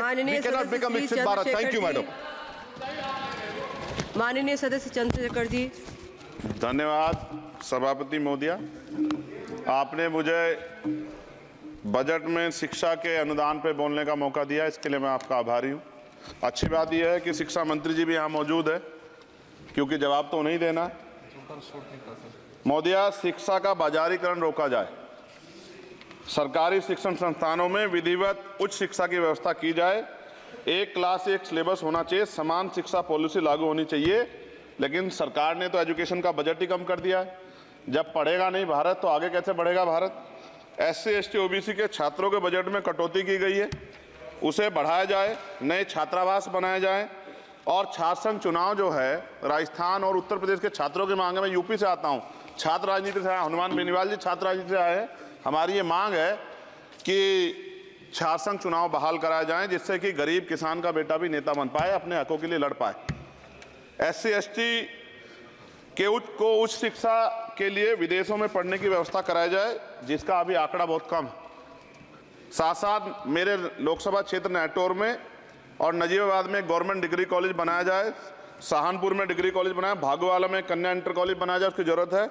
We cannot become Viksit Bharat. Thank you, madam. माननीय सदस्य चंद्रशेखर जी। धन्यवाद सभापति महोदया। आपने मुझे बजट में शिक्षा के अनुदान पर बोलने का मौका दिया, इसके लिए मैं आपका आभारी हूँ। अच्छी बात यह है कि शिक्षा मंत्री जी भी यहाँ मौजूद है, क्योंकि जवाब तो नहीं देना। महोदया, शिक्षा का बाजारीकरण रोका जाए, सरकारी शिक्षण संस्थानों में विधिवत उच्च शिक्षा की व्यवस्था की जाए, एक क्लास एक सिलेबस होना चाहिए, समान शिक्षा पॉलिसी लागू होनी चाहिए। लेकिन सरकार ने तो एजुकेशन का बजट ही कम कर दिया है। जब पढ़ेगा नहीं भारत तो आगे कैसे बढ़ेगा भारत। SC ST OBC के छात्रों के बजट में कटौती की गई है, उसे बढ़ाया जाए, नए छात्रावास बनाए जाए और छात्र संघ चुनाव जो है राजस्थान और उत्तर प्रदेश के छात्रों की मांग है। मैं यूपी से आता हूँ, छात्र राजनीति से आया, हनुमान बेनीवाल जी छात्र राजनीति से आए हैं। हमारी ये मांग है कि छात्र संघ चुनाव बहाल कराए जाएं, जिससे कि गरीब किसान का बेटा भी नेता बन पाए, अपने हकों के लिए लड़ पाए। SC ST के उच्च शिक्षा के लिए विदेशों में पढ़ने की व्यवस्था कराई जाए, जिसका अभी आंकड़ा बहुत कम है। साथ साथ मेरे लोकसभा क्षेत्र नैटौर में और नजीबाबाद में गवर्नमेंट डिग्री कॉलेज बनाया जाए, सहारनपुर में डिग्री कॉलेज बनाया, भागोवाला में कन्या इंटर कॉलेज बनाया जाए, उसकी जरूरत है।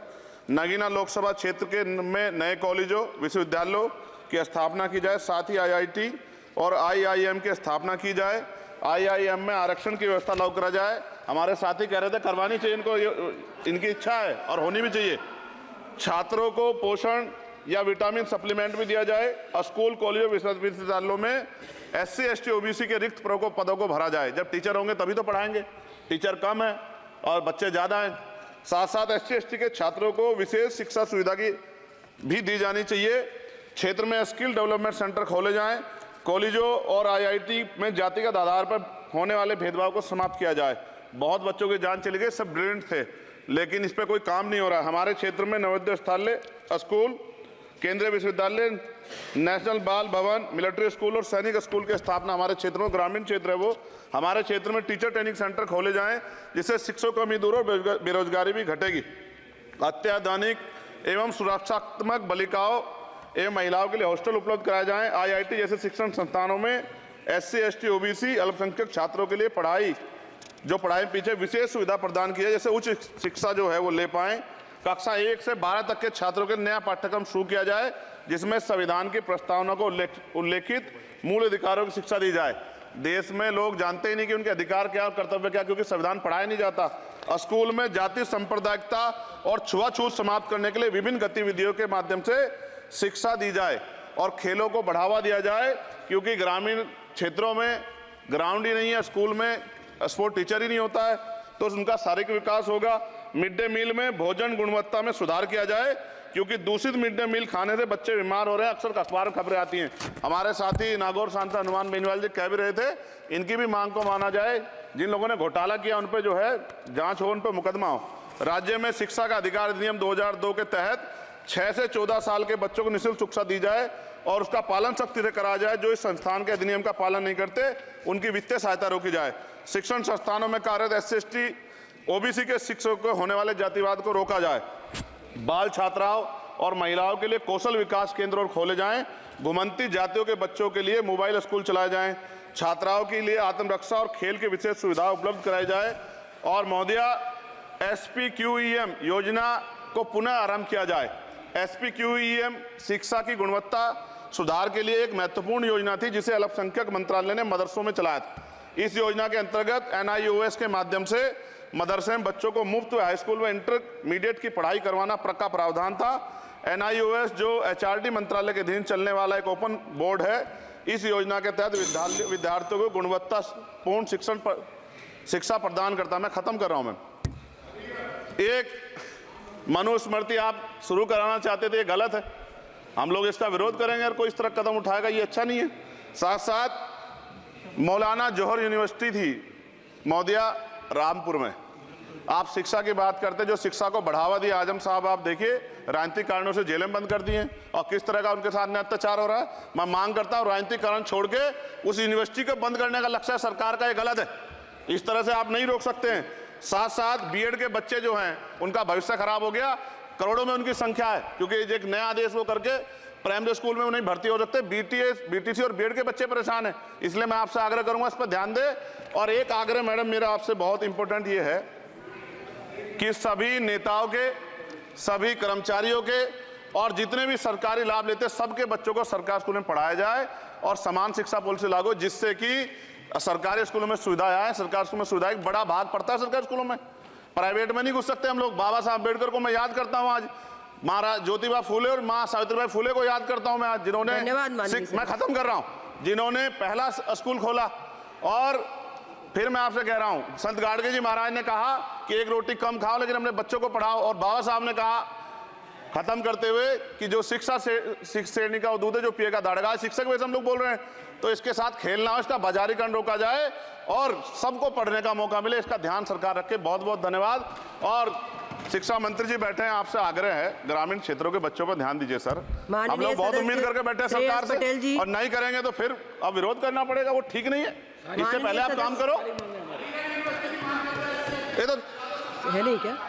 नगीना लोकसभा क्षेत्र के में नए कॉलेजों विश्वविद्यालयों की स्थापना की जाए, साथ ही IIT और IIM की स्थापना की जाए। IIM में आरक्षण की व्यवस्था लागू करा जाए। हमारे साथी कह रहे थे करवानी चाहिए इनको, इनकी इच्छा है और होनी भी चाहिए। छात्रों को पोषण या विटामिन सप्लीमेंट भी दिया जाए और स्कूल कॉलेजों विश्वविद्यालयों में SC ST OBC के रिक्त पदों को भरा जाए। जब टीचर होंगे तभी तो पढ़ाएंगे, टीचर कम है और बच्चे ज़्यादा हैं। साथ साथ SC ST के छात्रों को विशेष शिक्षा सुविधा की भी दी जानी चाहिए। क्षेत्र में स्किल डेवलपमेंट सेंटर खोले जाएं, कॉलेजों और IIT में जातिगत आधार पर होने वाले भेदभाव को समाप्त किया जाए। बहुत बच्चों की जान चली गई, सब ब्रिलियंट थे, लेकिन इस पर कोई काम नहीं हो रहा है। हमारे क्षेत्र में नवोदय विद्यालय स्कूल, केंद्रीय विश्वविद्यालय, नेशनल बाल भवन, मिलिट्री स्कूल और सैनिक स्कूल की स्थापना हमारे क्षेत्र में, ग्रामीण क्षेत्र है वो, हमारे क्षेत्र में टीचर ट्रेनिंग सेंटर खोले जाएं, जिससे शिक्षकों की कमी दूर और बेरोजगारी भी घटेगी। अत्याधुनिक एवं सुरक्षात्मक बालिकाओं एवं महिलाओं के लिए हॉस्टल उपलब्ध कराए जाएं। IIT जैसे शिक्षण संस्थानों में SC ST OBC अल्पसंख्यक छात्रों के लिए पढ़ाई पीछे विशेष सुविधा प्रदान की है, जैसे उच्च शिक्षा जो है वो ले पाएं। कक्षा 1 से 12 तक के छात्रों के नया पाठ्यक्रम शुरू किया जाए, जिसमें संविधान की प्रस्तावना को उल्लेखित मूल अधिकारों की शिक्षा दी जाए। देश में लोग जानते ही नहीं कि उनके अधिकार क्या और कर्तव्य क्या, क्योंकि संविधान पढ़ाया नहीं जाता। स्कूल में जाति सांप्रदायिकता और छुआछूत समाप्त करने के लिए विभिन्न गतिविधियों के माध्यम से शिक्षा दी जाए और खेलों को बढ़ावा दिया जाए, क्योंकि ग्रामीण क्षेत्रों में ग्राउंड ही नहीं है, स्कूल में स्पोर्ट टीचर ही नहीं होता है, तो उनका शारीरिक विकास होगा। मिड डे मील में भोजन गुणवत्ता में सुधार किया जाए, क्योंकि दूषित मिड डे मील खाने से बच्चे बीमार हो रहे हैं, अक्सर अखबार में खबरें आती हैं। हमारे साथी नागौर सांसद हनुमान बेनीवाल जी कह भी रहे थे, इनकी भी मांग को माना जाए। जिन लोगों ने घोटाला किया उन पर जो है जांच हो, उन पर मुकदमा हो। राज्य में शिक्षा का अधिकार अधिनियम 2002 के तहत 6 से 14 साल के बच्चों को निःशुल्क शिक्षा दी जाए और उसका पालन सख्ती से कराया जाए। जो इस संस्थान के अधिनियम का पालन नहीं करते उनकी वित्तीय सहायता रोकी जाए। शिक्षण संस्थानों में कार्यरत SC ST OBC के शिक्षकों को होने वाले जातिवाद को रोका जाए। बाल छात्राओं और महिलाओं के लिए कौशल विकास केंद्र और खोले जाएं। घुमंती जातियों के बच्चों के लिए मोबाइल स्कूल चलाए जाएं। छात्राओं के लिए आत्मरक्षा और खेल की विशेष सुविधा उपलब्ध कराई जाए। और महोदया, SPQEM योजना को पुनः आरंभ किया जाए। SPQEM शिक्षा की गुणवत्ता सुधार के लिए एक महत्वपूर्ण योजना थी, जिसे अल्पसंख्यक मंत्रालय ने मदरसों में चलाया था। इस योजना के अंतर्गत NIOS के माध्यम से मदरसे में बच्चों को मुफ्त हाई स्कूल में इंटरमीडिएट की पढ़ाई करवाना का प्रावधान था। NIOS जो HRD मंत्रालय के अधीन चलने वाला एक ओपन बोर्ड है, इस योजना के तहत विद्यार्थियों को गुणवत्तापूर्ण शिक्षा प्रदान करता है। मैं खत्म कर रहा हूं। मैं एक मनुस्मृति आप शुरू कराना चाहते थे, ये गलत है, हम लोग इसका विरोध करेंगे और कोई इस तरह कदम उठाएगा, ये अच्छा नहीं है। साथ साथ मौलाना जौहर यूनिवर्सिटी थी महोदया रामपुर में, आप शिक्षा की बात करते, जो शिक्षा को बढ़ावा दिया आजम साहब, आप देखिए राजनीतिक कारणों से जेलें बंद कर दी हैं और किस तरह का उनके साथ में अत्याचार हो रहा है। मैं मांग करता हूं राजनीतिक कारण छोड़ के उस यूनिवर्सिटी को बंद करने का लक्ष्य सरकार का, ये गलत है, इस तरह से आप नहीं रोक सकते हैं। साथ साथ बीएड के बच्चे जो हैं उनका भविष्य खराब हो गया, करोड़ों में उनकी संख्या है, क्योंकि एक नया आदेश वो करके प्राइमरी स्कूल में वो नहीं भर्ती हो सकते। बीटीसी और बीएड के बच्चे परेशान हैं, इसलिए मैं आपसे आग्रह करूंगा इस पर ध्यान दे। और एक आग्रह मैडम मेरा आपसे बहुत इंपॉर्टेंट ये है कि सभी नेताओं के, सभी कर्मचारियों के और जितने भी सरकारी लाभ लेते हैं सबके बच्चों को सरकारी स्कूल में पढ़ाया जाए और समान शिक्षा पॉलिसी लागू, जिससे कि सरकारी स्कूलों में सुविधाएं आए। सरकारी स्कूल में सुविधा एक बड़ा भाग पड़ता है सरकारी स्कूलों में, प्राइवेट में नहीं घुस सकते हम लोग। बाबा साहब अम्बेडकर को मैं याद करता हूं आज, महाराज ज्योतिबा फूले और मां सावित्रीबाई फूले को याद करता हूं मैं आज, जिन्होंने, मैं खत्म कर रहा हूं, जिन्होंने पहला स्कूल खोला। और फिर मैं आपसे कह रहा हूं, संत गाडगे जी महाराज ने कहा कि एक रोटी कम खाओ लेकिन अपने बच्चों को पढ़ाओ। और बाबा साहब ने कहा खत्म करते हुए कि जो शिक्षा श्रेणी का दूध है जो पिएगा दाड़ेगा। शिक्षक वैसे हम लोग बोल रहे हैं, तो इसके साथ खेलना हो, इसका बाजारीकरण रोका जाए और सबको पढ़ने का मौका मिले, इसका ध्यान सरकार रखे। बहुत बहुत धन्यवाद। और शिक्षा मंत्री जी बैठे हैं, आपसे आग्रह है ग्रामीण क्षेत्रों के बच्चों पर ध्यान दीजिए सर। हम लोग बहुत उम्मीद करके बैठे हैं सरकार से, और नहीं करेंगे तो फिर अब विरोध करना पड़ेगा, वो ठीक नहीं है। इससे पहले आप काम करो। ये तो है नहीं क्या?